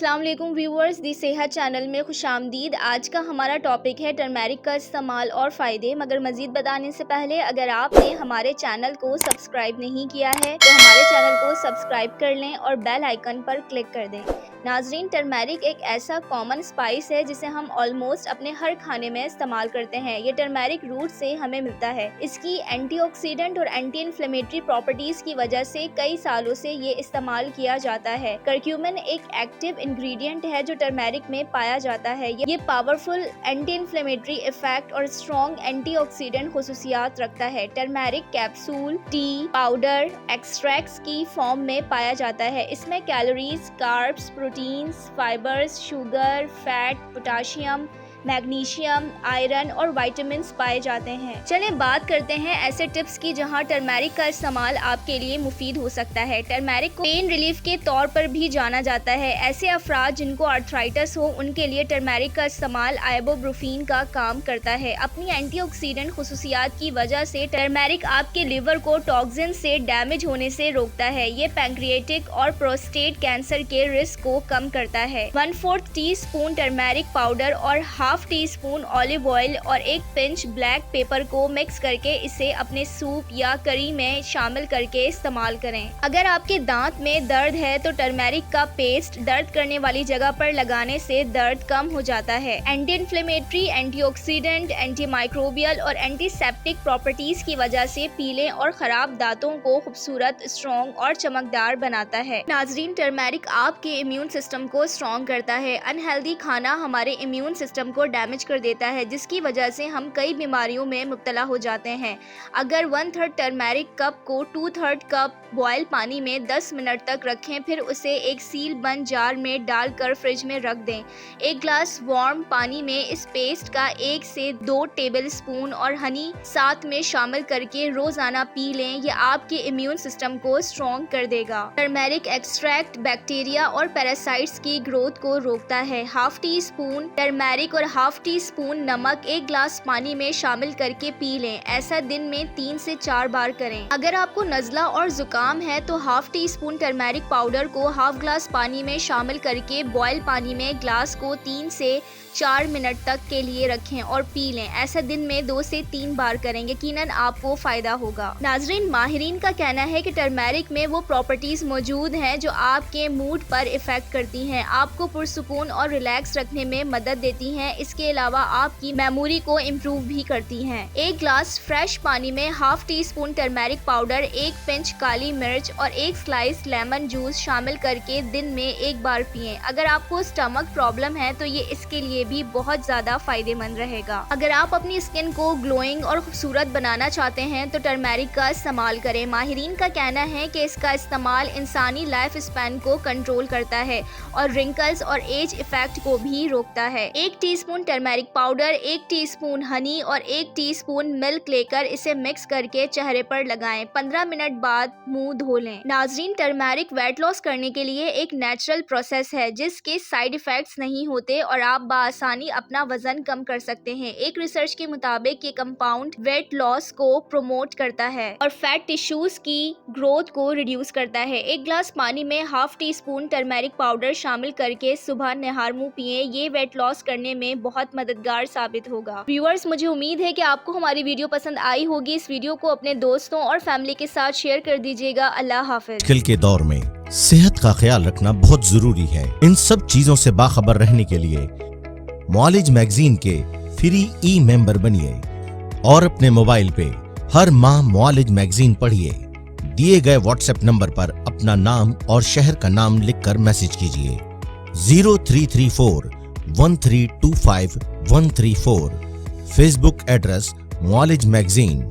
अस्सलाम वालेकुम व्यूअर्स, दी सेहत चैनल में खुशामदीद। आज का हमारा टॉपिक है टर्मेरिक का इस्तेमाल और फ़ायदे। मगर मज़ीद बताने से पहले अगर आपने हमारे चैनल को सब्सक्राइब नहीं किया है तो हमारे चैनल को सब्सक्राइब कर लें और बेल आइकन पर क्लिक कर दें। नाजरीन, टर्मेरिक एक ऐसा कॉमन स्पाइस है जिसे हम ऑलमोस्ट अपने हर खाने में इस्तेमाल करते हैं। ये टर्मेरिक रूट से हमें मिलता है। इसकी एंटीऑक्सीडेंट और एंटी इन्फ्लेमेटरी प्रॉपर्टीज की वजह से कई सालों से ये इस्तेमाल किया जाता है। करक्यूमिन एक एक्टिव इंग्रेडिएंट है जो टर्मेरिक में पाया जाता है। ये पावरफुल एंटी इन्फ्लेमेटरी इफेक्ट और स्ट्रॉन्ग एंटीऑक्सीडेंट खुसूसियात रखता है। Turmeric capsule, T, powder, extracts की फॉर्म में पाया जाता है। इसमें calories, carbs, proteins, fibres, sugar, fat, potassium, magnesium, iron और विटामिन्स पाए जाते हैं। चलें बात करते हैं ऐसे टिप्स की जहां टर्मेरिक का इस्तेमाल आपके लिए मुफीद हो सकता है। टर्मेरिक को पेन रिलीफ के तौर पर भी जाना जाता है। ऐसे अफराद जिनको आर्थराइटिस हो उनके लिए टर्मेरिक का इस्तेमाल आइबोप्रोफेन का काम करता है। अपनी एंटीऑक्सीडेंट खुसूसियात की वजह से टर्मेरिक आपके लिवर को टॉक्सिन से डैमेज होने से रोकता है। ये पैंक्रियाटिक और प्रोस्टेट कैंसर के रिस्क को कम करता है। 1/4 टीस्पून टर्मेरिक पाउडर और हाफ टीस्पून ऑलिव ऑयल और एक पिंच ब्लैक पेपर को मिक्स करके इसे अपने सूप या करी में शामिल करके इस्तेमाल करें। अगर आपके दांत में दर्द है तो टर्मेरिक का पेस्ट दर्द करने वाली जगह पर लगाने से दर्द कम हो जाता है। Anti inflammatory, antioxidant, anti microbial और एंटीसेप्टिक प्रॉपर्टीज की वजह से पीले और खराब दांतों को खूबसूरत, स्ट्रॉन्ग और चमकदार बनाता है। नाजरीन, टर्मेरिक आपके इम्यून सिस्टम को स्ट्रॉन्ग करता है। अनहेल्दी खाना हमारे इम्यून सिस्टम को डैमेज कर देता है जिसकी वजह से हम कई बीमारियों में मुब्तला हो जाते हैं। अगर 1/3 टर्मेरिक कप को 2/3 कप बॉयल पानी में 10 मिनट तक रखें, फिर उसे एक सील बंद जार में डालकर फ्रिज में रख दें। एक ग्लास वार्म पानी में इस पेस्ट का 1 से 2 टेबलस्पून और हनी साथ में शामिल करके रोजाना पी लें। यह आपके इम्यून सिस्टम को स्ट्रॉन्ग कर देगा। टर्मेरिक एक्सट्रैक्ट बैक्टीरिया और पैरासाइट्स की ग्रोथ को रोकता है। हाफ टी स्पून टर्मेरिक और हाफ टी स्पून नमक एक ग्लास पानी में शामिल करके पी लें। ऐसा दिन में 3 से 4 बार करें। अगर आपको नज़ला और जुकाम है तो half teaspoon turmeric powder को हाफ ग्लास पानी में शामिल करके बॉयल पानी में ग्लास को 3 से 4 मिनट तक के लिए रखें और पी लें। ऐसा दिन में 2 से 3 बार करें। यकीनन आपको फायदा होगा। नाजरीन, माहिरीन का कहना है कि टर्मेरिक में वो प्रॉपर्टीज मौजूद हैं जो आपके मूड पर इफेक्ट करती हैं, आपको पुरसुकून और रिलैक्स रखने में मदद देती हैं। इसके अलावा आपकी मेमोरी को इम्प्रूव भी करती हैं। एक ग्लास फ्रेश पानी में half teaspoon turmeric powder, 1 pinch काली मिर्च और 1 स्लाइस लेमन जूस शामिल करके दिन में 1 बार पिएं। अगर आपको स्टमक प्रॉब्लम है तो ये इसके लिए भी बहुत ज्यादा फायदेमंद रहेगा। अगर आप अपनी स्किन को ग्लोइंग और खूबसूरत बनाना चाहते हैं तो टर्मेरिक का इस्तेमाल करें। माहिरीन का कहना है कि इसका इस्तेमाल इंसानी लाइफ स्पैन को कंट्रोल करता है और रिंकल्स और एज इफेक्ट को भी रोकता है। 1 teaspoon turmeric powder, 1 teaspoon Honey और 1 टीस्पून मिल्क लेकर इसे मिक्स करके चेहरे पर लगाएं। 15 मिनट बाद मुंह धो लें। नाजरीन, टर्मेरिक वेट लॉस करने के लिए एक नेचुरल प्रोसेस है जिसके साइड इफेक्ट्स नहीं होते और आप बआसानी अपना वजन कम कर सकते हैं। एक रिसर्च के मुताबिक ये कंपाउंड वेट लॉस को प्रमोट करता है और फैट टिश्यूज की ग्रोथ को रिड्यूस करता है। 1 ग्लास पानी में half teaspoon turmeric powder शामिल करके सुबह निहार मुंह पिए। ये वेट लॉस करने में बहुत मददगार साबित होगा। व्यूअर्स, मुझे उम्मीद है कि आपको हमारी वीडियो पसंद आई होगी। इस वीडियो को अपने दोस्तों और फैमिली के साथ शेयर कर दीजिएगा। अल्लाह हाफिज। आजकल के दौर में सेहत का ख्याल रखना बहुत जरूरी है। इन सब चीजों से बाखबर रहने के लिए मोआलिज मैगजीन के फ्री ई मेंबर बनिए और अपने मोबाइल पे हर माह मोआलिज मैगजीन पढ़िए। दिए गए व्हाट्सएप नंबर पर अपना नाम और शहर का नाम लिखकर मैसेज कीजिए 0334 1325 134। फेसबुक एड्रेस मोआलिज मैगजीन।